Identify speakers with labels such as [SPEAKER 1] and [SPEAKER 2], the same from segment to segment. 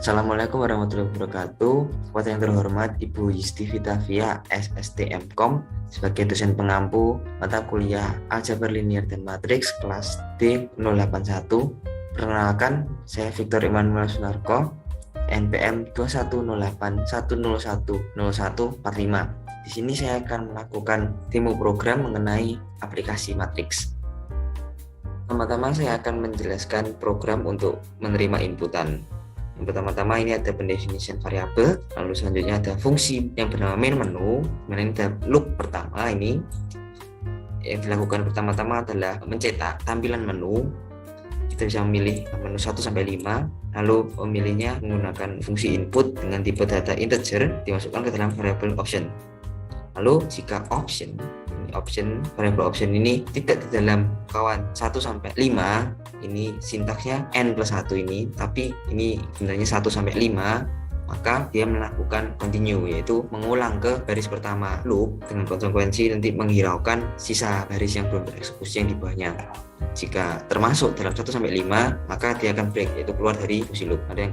[SPEAKER 1] Assalamualaikum warahmatullahi wabarakatuh. Kepada yang terhormat Ibu Yustifita Fia, SSTMkom, sebagai dosen pengampu mata kuliah Aljabar Linier dan Matriks kelas D081. Perkenalkan, saya Victor Emmanuel Sunarko, NPM 210810110145. Di sini saya akan melakukan demo program mengenai aplikasi Matriks. Pertama-tama saya akan menjelaskan program untuk menerima inputan. Yang pertama-tama ini ada pendefinisian variabel, lalu selanjutnya ada fungsi yang bernama main menu. Kemudian ini ada loop pertama. Ini yang dilakukan pertama-tama adalah mencetak tampilan menu. Kita bisa memilih menu 1 sampai 5, lalu pemilihnya menggunakan fungsi input dengan tipe data integer dimasukkan ke dalam variabel option. Lalu jika variabel option ini tidak di dalam kawan 1 sampai 5, ini sintaksnya n+1 ini, tapi ini sebenarnya 1 sampai 5, maka dia melakukan continue, yaitu mengulang ke baris pertama loop dengan konsekuensi nanti menghiraukan sisa baris yang belum tereksekusi yang di bawahnya. Jika termasuk dalam 1 sampai 5, maka dia akan break, yaitu keluar dari fungsi loop. Ada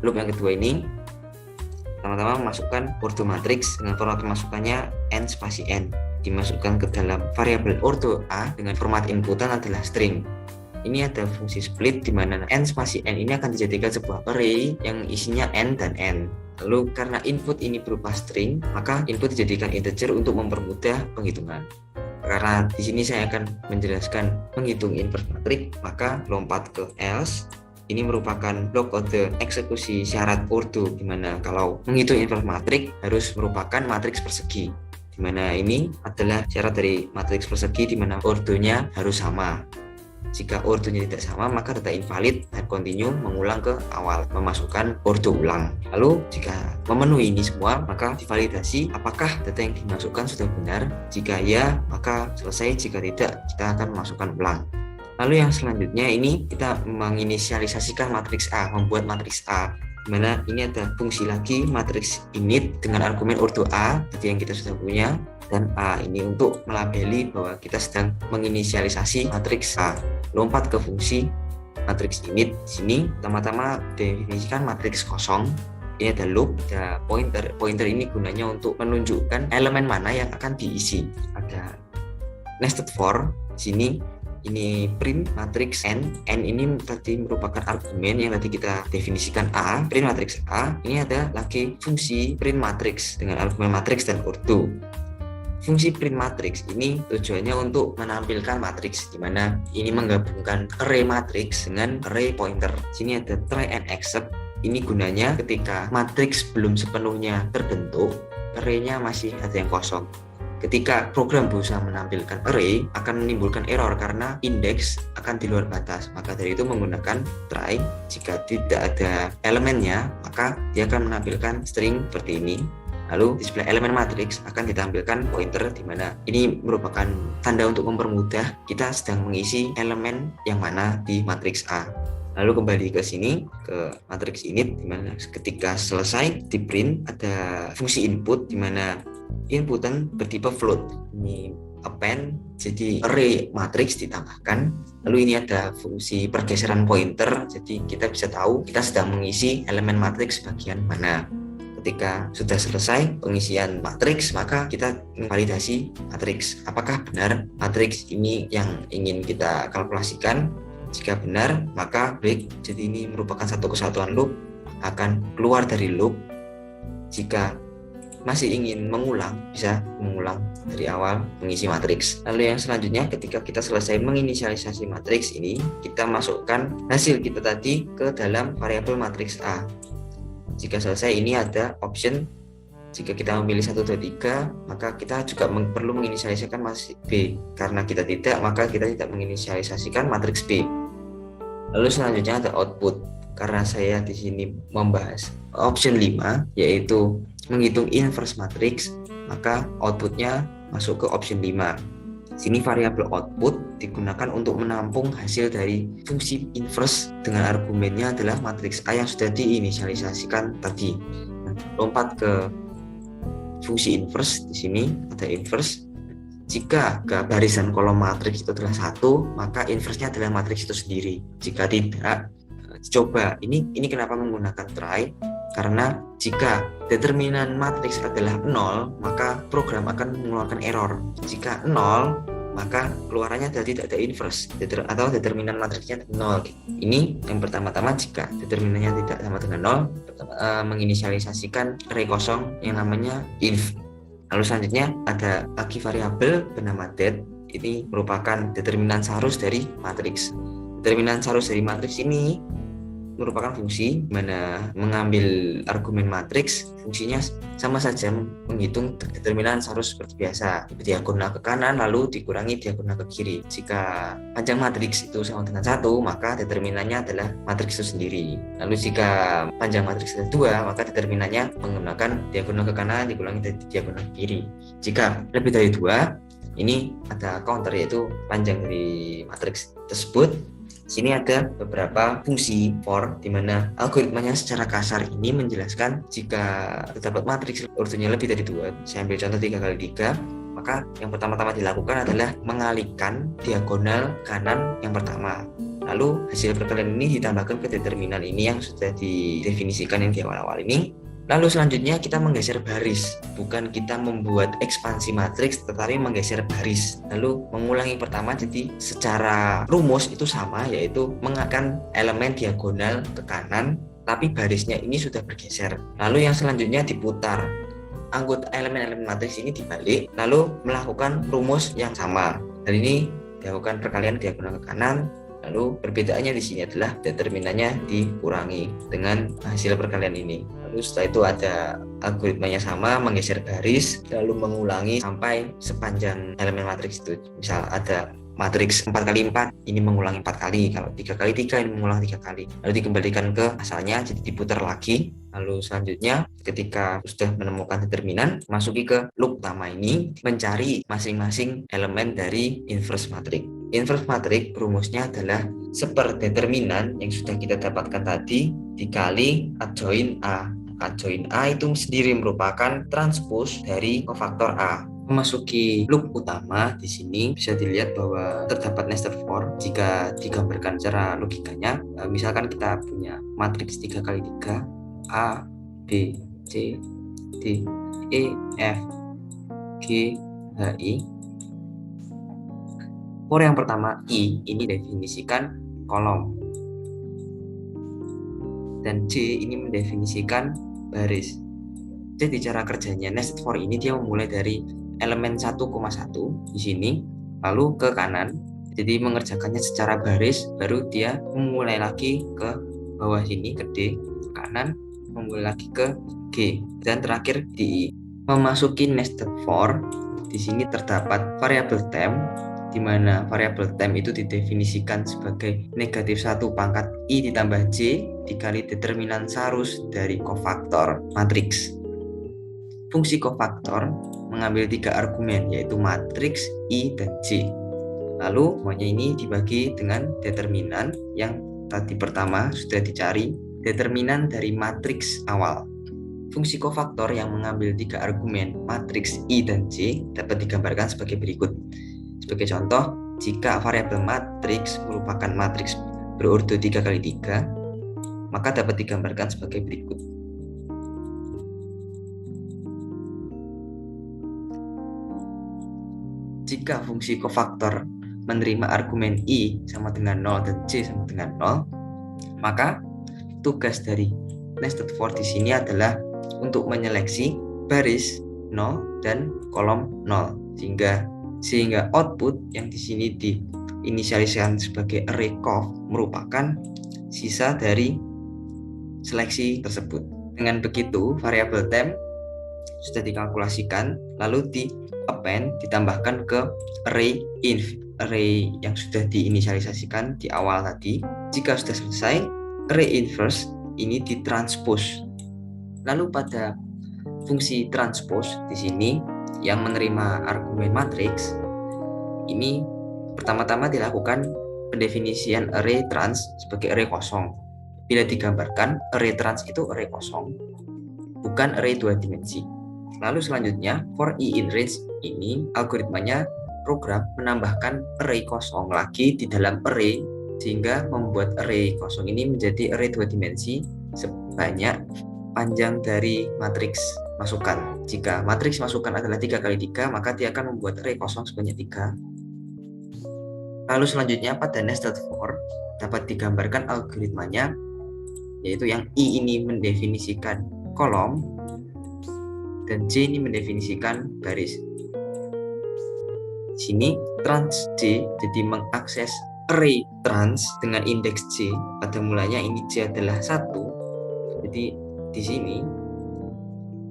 [SPEAKER 1] loop yang kedua ini. Pertama-tama memasukkan ordo matriks dengan format pemasukannya n spasi n, dimasukkan ke dalam variabel ordo A dengan format inputan adalah string. Ini ada fungsi split di mana n spasi n ini akan dijadikan sebuah array yang isinya n dan n. Lalu karena input ini berupa string, maka input dijadikan integer untuk mempermudah penghitungan. Karena di sini saya akan menjelaskan menghitung inverse matriks, maka lompat ke else. Ini merupakan blok kode eksekusi syarat ordo, di mana kalau menghitung inverse matriks harus merupakan matriks persegi. Di mana ini adalah syarat dari matriks persegi di mana ordonya harus sama. Jika ordonya tidak sama, maka data invalid dan continue mengulang ke awal, memasukkan ordo ulang. Lalu jika memenuhi ini semua, maka divalidasi apakah data yang dimasukkan sudah benar. Jika ya, maka selesai. Jika tidak, kita akan memasukkan ulang. Lalu yang selanjutnya ini kita menginisialisasikan matriks A, membuat matriks A, di mana ini ada fungsi lagi matriks init dengan argumen ordo A tadi yang kita sudah punya, dan A ini untuk melabeli bahwa kita sedang menginisialisasi matriks A. Lompat ke fungsi matriks init. Di sini pertama-tama definisikan matriks kosong. Ini ada loop, ada pointer. Pointer ini gunanya untuk menunjukkan elemen mana yang akan diisi. Ada nested for. Di sini ini print matriks n ini tadi merupakan argumen yang tadi kita definisikan A, print matriks A. Ini ada lagi fungsi print matriks dengan argumen matriks dan ordo. Fungsi print matriks ini tujuannya untuk menampilkan matriks, di mana ini menggabungkan array matriks dengan array pointer. Sini ada try and except. Ini gunanya ketika matriks belum sepenuhnya terbentuk, array-nya masih ada yang kosong. Ketika program berusaha menampilkan array, akan menimbulkan error karena indeks akan di luar batas. Maka dari itu menggunakan try. Jika tidak ada elemennya, maka dia akan menampilkan string seperti ini. Lalu display elemen matriks akan ditampilkan pointer, di mana ini merupakan tanda untuk mempermudah kita sedang mengisi elemen yang mana di matriks A. Lalu kembali ke sini ke matriks init, di mana ketika selesai di print ada fungsi input, di mana inputan bertipe float. Ini append, jadi array matriks ditambahkan. Lalu ini ada fungsi pergeseran pointer, jadi kita bisa tahu kita sedang mengisi elemen matriks bagian mana. Ketika sudah selesai pengisian matriks, maka kita validasi matriks. Apakah benar matriks ini yang ingin kita kalkulasikan? Jika benar, maka break. Jadi ini merupakan satu kesatuan loop, akan keluar dari loop. Jika masih ingin mengulang, bisa mengulang dari awal mengisi matriks. Lalu yang selanjutnya, ketika kita selesai menginisialisasi matriks ini, kita masukkan hasil kita tadi ke dalam variabel matriks A. Jika selesai, ini ada option. Jika kita memilih 1, 2, 3, maka kita juga perlu menginisialisasikan matriks B. Karena kita tidak, maka kita tidak menginisialisasikan matriks B. Lalu selanjutnya ada output. Karena saya di sini membahas option 5, yaitu menghitung inverse matriks, maka outputnya masuk ke option 5. Sini variabel output digunakan untuk menampung hasil dari fungsi inverse dengan argumennya adalah matriks A yang sudah diinisialisasikan tadi. Lompat ke fungsi inverse. Di sini ada inverse. Jika barisan kolom matriks itu adalah 1, maka inverse-nya adalah matriks itu sendiri. Jika tidak, Coba ini kenapa menggunakan try? Karena jika determinan matriks adalah 0, maka program akan mengeluarkan error. Jika 0, maka keluarannya adalah tidak ada inverse atau determinan matriksnya 0. Ini yang pertama-tama jika determinannya tidak sama dengan 0, menginisialisasikan array kosong yang namanya inf. Lalu selanjutnya ada lagi variabel bernama det. Ini merupakan determinan seharus dari matriks. Determinan seharus dari matriks ini merupakan fungsi mana mengambil argumen matriks, fungsinya sama saja menghitung determinan seharus seperti biasa, diagonal ke kanan lalu dikurangi diagonal ke kiri. Jika panjang matriks itu sama dengan 1, maka determinannya adalah matriks itu sendiri. Lalu jika panjang matriks adalah 2, maka determinannya menggunakan diagonal ke kanan dikurangi diagonal ke kiri. Jika lebih dari 2, ini ada counter, yaitu panjang dari matriks tersebut. Sini ada beberapa fungsi for, di mana algoritmanya secara kasar ini menjelaskan jika terdapat matriks urutannya lebih dari 2. Saya ambil contoh 3x3, maka yang pertama-tama dilakukan adalah mengalihkan diagonal kanan yang pertama. Lalu hasil perkalian ini ditambahkan ke determinan ini yang sudah didefinisikan yang di awal-awal ini. Lalu selanjutnya kita menggeser baris, bukan kita membuat ekspansi matriks tetapi menggeser baris. Lalu mengulangi pertama, jadi secara rumus itu sama, yaitu mengalihkan elemen diagonal ke kanan tapi barisnya ini sudah bergeser. Lalu yang selanjutnya diputar, anggota elemen-elemen matriks ini dibalik lalu melakukan rumus yang sama. Dan ini dilakukan perkalian diagonal ke kanan. Lalu perbedaannya di sini adalah determinannya dikurangi dengan hasil perkalian ini. Lalu setelah itu ada algoritmanya sama, menggeser baris, lalu mengulangi sampai sepanjang elemen matriks itu. Misal ada matriks 4x4, ini mengulangi 4 kali. Kalau 3x3, ini mengulang 3 kali. Lalu dikembalikan ke asalnya, jadi diputar lagi. Lalu selanjutnya ketika sudah menemukan determinan, masuki ke loop utama ini, mencari masing-masing elemen dari inverse matrix. Inverse matrix rumusnya adalah seperdeterminan yang sudah kita dapatkan tadi dikali adjoin A. Adjoin A itu sendiri merupakan transpose dari kofaktor A. Memasuki loop utama, di sini bisa dilihat bahwa terdapat nested for jika digambarkan secara logikanya. Misalkan kita punya matriks 3x3 A, B, C, D, E, F, G, H, I. For yang pertama I ini definisikan kolom, dan C ini mendefinisikan baris. Jadi cara kerjanya nested for ini dia memulai dari elemen 1,1 di sini lalu ke kanan, jadi mengerjakannya secara baris, baru dia memulai lagi ke bawah sini ke D, ke kanan, memulai lagi ke G, dan terakhir di I. Memasuki nested for, di sini terdapat variabel temp, di mana variabel temp itu didefinisikan sebagai negatif 1 pangkat I ditambah J dikali determinan seharus dari kofaktor matriks. Fungsi kofaktor mengambil 3 argumen, yaitu matriks, I, dan J. Lalu semuanya ini dibagi dengan determinan yang tadi pertama sudah dicari, determinan dari matriks awal. Fungsi kofaktor yang mengambil 3 argumen, matriks, I, dan J dapat digambarkan sebagai berikut. Sebagai contoh, jika variabel matriks merupakan matriks berordo 3x3, maka dapat digambarkan sebagai berikut. Jika fungsi kofaktor menerima argumen I sama dengan 0 dan J sama dengan 0, maka tugas dari nested for di sini adalah untuk menyeleksi baris 0 dan kolom 0, sehingga output yang di sini diinisialisasikan sebagai array cof merupakan sisa dari seleksi tersebut. Dengan begitu, variabel temp sudah dikalkulasikan, lalu di-append, ditambahkan ke array inf, array yang sudah diinisialisasikan di awal tadi. Jika sudah selesai, array inverse ini ditranspose. Lalu pada fungsi transpose di sini yang menerima argumen matriks ini pertama-tama dilakukan pendefinisian array trans sebagai array kosong. Bila digambarkan, array trans itu array kosong, bukan array 2 dimensi. Lalu selanjutnya for I in range ini algoritmanya program menambahkan array kosong lagi di dalam array sehingga membuat array kosong ini menjadi array 2 dimensi sebanyak panjang dari matriks masukan. Jika matriks masukan adalah 3 kali 3, maka dia akan membuat array kosong sebanyak 3. Lalu selanjutnya pada nested for dapat digambarkan algoritmanya, yaitu yang I ini mendefinisikan kolom dan J ini mendefinisikan baris. Di sini trans J jadi mengakses array trans dengan indeks J. Pada mulanya ini J adalah 1. Jadi di sini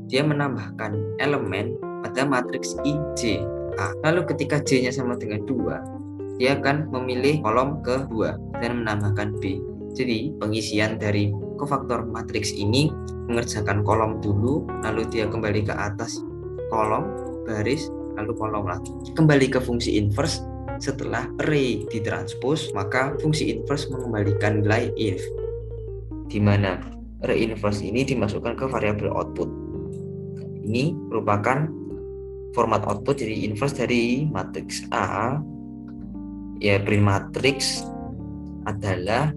[SPEAKER 1] dia menambahkan elemen pada matriks I J A. Lalu ketika J-nya sama dengan 2, dia akan memilih kolom ke-2 dan menambahkan B. Jadi pengisian dari kofaktor matriks ini mengerjakan kolom dulu, lalu dia kembali ke atas kolom, baris, lalu kolom lagi. Kembali ke fungsi inverse, setelah array ditranspose, maka fungsi inverse mengembalikan nilai if, di mana array inverse ini dimasukkan ke variabel output. Ini merupakan format output, jadi inverse dari matriks A, ya print matrix adalah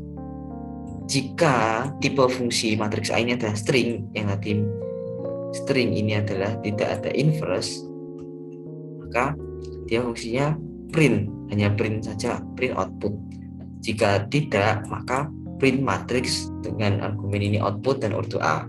[SPEAKER 1] jika tipe fungsi matriks A ini adalah string, yang tadi string ini adalah tidak ada inverse, maka dia fungsinya print, hanya print saja, print output. Jika tidak, maka print matrix dengan argumen ini output dan ordo A.